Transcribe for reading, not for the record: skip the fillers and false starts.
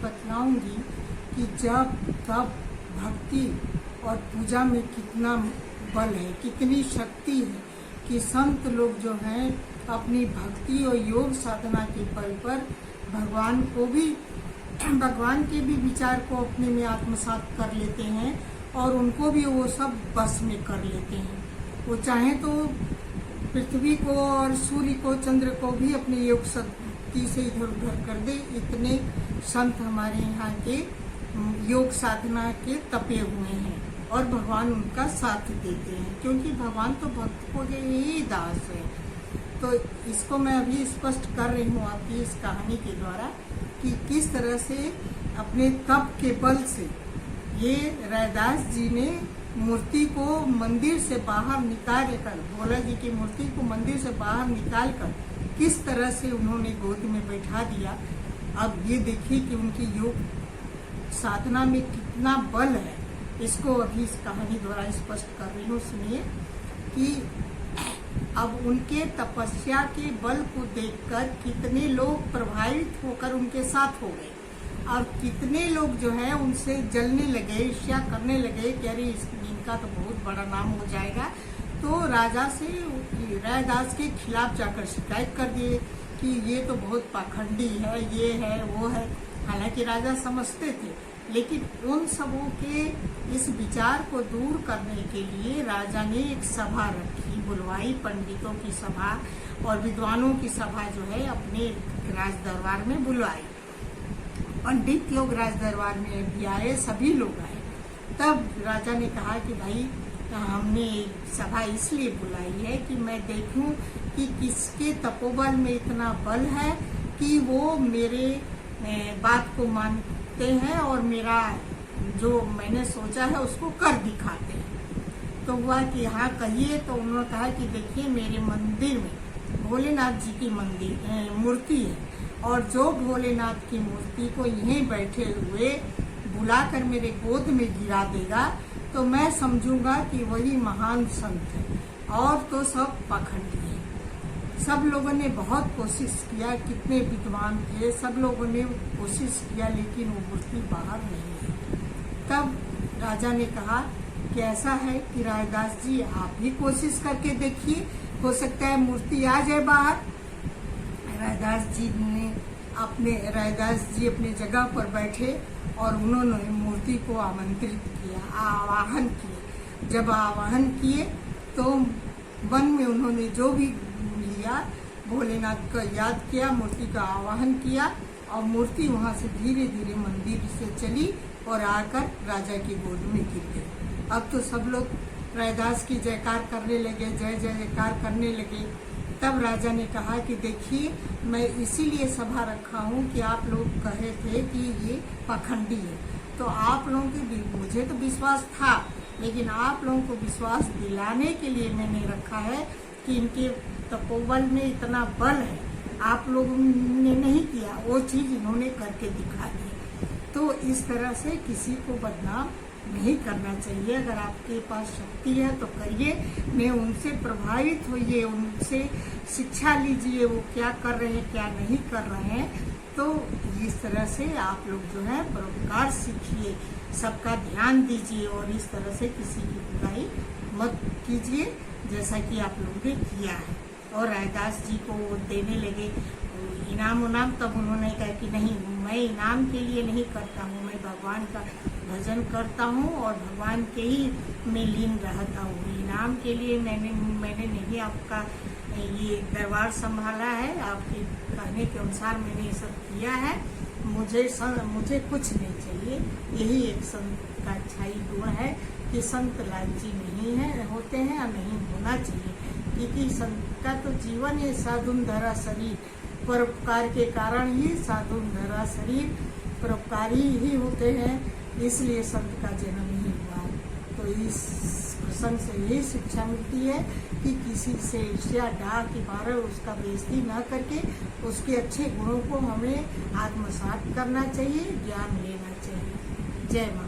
बतलाऊंगी कि जब तब भक्ति और पूजा में कितना बल है, कितनी शक्ति है कि संत लोग जो हैं अपनी भक्ति और योग साधना के बल पर भगवान के भी विचार को अपने में आत्मसात कर लेते हैं और उनको भी वो सब बस में कर लेते हैं। वो चाहे तो पृथ्वी को और सूर्य को, चंद्र को भी अपने योग शक्ति से इधर उधर कर दे। इतने संत हमारे यहाँ के योग साधना के तपे हुए हैं और भगवान उनका साथ देते हैं, क्योंकि भगवान तो भक्तों के ही दास है। तो इसको मैं अभी स्पष्ट कर रही हूँ आपकी इस कहानी के द्वारा कि किस तरह से अपने तप के बल से ये रैदास जी ने मूर्ति को मंदिर से बाहर निकाल कर, भोला जी की मूर्ति को मंदिर से बाहर निकाल कर किस तरह से उन्होंने गोद में बैठा दिया। अब ये देखिए कि उनकी योग साधना में कितना बल है। इसको अभी इस कहानी द्वारा स्पष्ट कर रही हूँ। सुनिए कि अब उनके तपस्या के बल को देखकर कितने लोग प्रभावित होकर उनके साथ हो गए और कितने लोग जो है उनसे जलने लगे, ईर्ष्या करने लगे कि अरे इनका तो बहुत बड़ा नाम हो जाएगा। तो राजा से रैदास के खिलाफ जाकर शिकायत कर दिए कि ये तो बहुत पाखंडी है, ये है वो है। हालांकि राजा समझते थे, लेकिन उन सबों के इस विचार को दूर करने के लिए राजा ने एक सभा रखी, बुलवाई, पंडितों की सभा और विद्वानों की सभा जो है अपने राज दरबार में बुलवाई। पंडित लोग राज दरबार में भी आए, सभी लोग आए। तब राजा ने कहा कि भाई हमने सभा इसलिए बुलाई है कि मैं देखूं कि किसके तपोबल में इतना बल है कि वो मेरे बात को मानते हैं और मेरा जो मैंने सोचा है उसको कर दिखाते हैं। तो हुआ कि हाँ कहिए। तो उन्होंने कहा कि देखिए मेरे मंदिर में भोलेनाथ जी की मूर्ति है और जो भोलेनाथ की मूर्ति को यहीं बैठे हुए बुलाकर मेरे गोद में गिरा देगा तो मैं समझूंगा कि वही महान संत है, और तो सब पाखंडी है। सब लोगों ने बहुत कोशिश किया, कितने विद्वान थे, सब लोगों ने कोशिश किया, लेकिन वो मूर्ति बाहर नहीं है। तब राजा ने कहा कि ऐसा है कि रैदास जी आप भी कोशिश करके देखिए, हो सकता है मूर्ति आ जाए बाहर। रैदास जी अपने जगह पर बैठे और उन्होंने मूर्ति को आमंत्रित किया, आवाहन किए। जब आवाहन किए तो वन में उन्होंने जो भी लिया, भोलेनाथ का याद किया, मूर्ति का आवाहन किया और मूर्ति वहां से धीरे धीरे मंदिर से चली और आकर राजा की गोद में गिर गई। अब तो सब लोग रैदास की जयकार करने लगे, जय जयकार करने लगे। तब राजा ने कहा कि देखिए मैं इसीलिए सभा रखा हूँ कि आप लोग कहे थे कि ये पाखंडी है, तो आप लोगों के मुझे तो विश्वास था, लेकिन आप लोगों को विश्वास दिलाने के लिए मैंने रखा है कि इनके तपोबल में इतना बल है, आप लोगों ने नहीं किया, वो चीज इन्होंने करके दिखा दी। तो इस तरह से किसी को बदनाम नहीं करना चाहिए। अगर आपके पास शक्ति है तो करिए, मैं उनसे प्रभावित होइए, उनसे शिक्षा लीजिए, वो क्या कर रहे हैं क्या नहीं कर रहे हैं। तो इस तरह से आप लोग जो है परोपकार सीखिए, सबका ध्यान दीजिए और इस तरह से किसी की बुराई मत कीजिए जैसा कि आप लोगों ने किया है। और रैदास जी को देने लगे इनाम उनाम। तब उन्होंने कहा कि नहीं, मैं इनाम के लिए नहीं करता हूँ, मैं भगवान का भजन करता हूँ और भगवान के ही में लीन रहता हूँ। इनाम के लिए मैंने नहीं आपका ये दरबार संभाला है, आपके कहने के अनुसार मैंने ये सब किया है। मुझे कुछ नहीं चाहिए। यही एक संत का अच्छाई गुण है कि संत लालची नहीं है, होते हैं और नहीं होना चाहिए, क्योंकि संत का तो जीवन है साधुन धरा शरीर, परोपकार के कारण ही साधुन धरा शरीर, परोपकारी ही होते हैं, इसलिए संत का जन्म ही हुआ। तो इस प्रसंग से यही शिक्षा मिलती है कि किसी से ईर्ष्या डाह के बारे उसका बेइज्जती न करके उसके अच्छे गुणों को हमें आत्मसात करना चाहिए, ज्ञान लेना चाहिए। जय मां।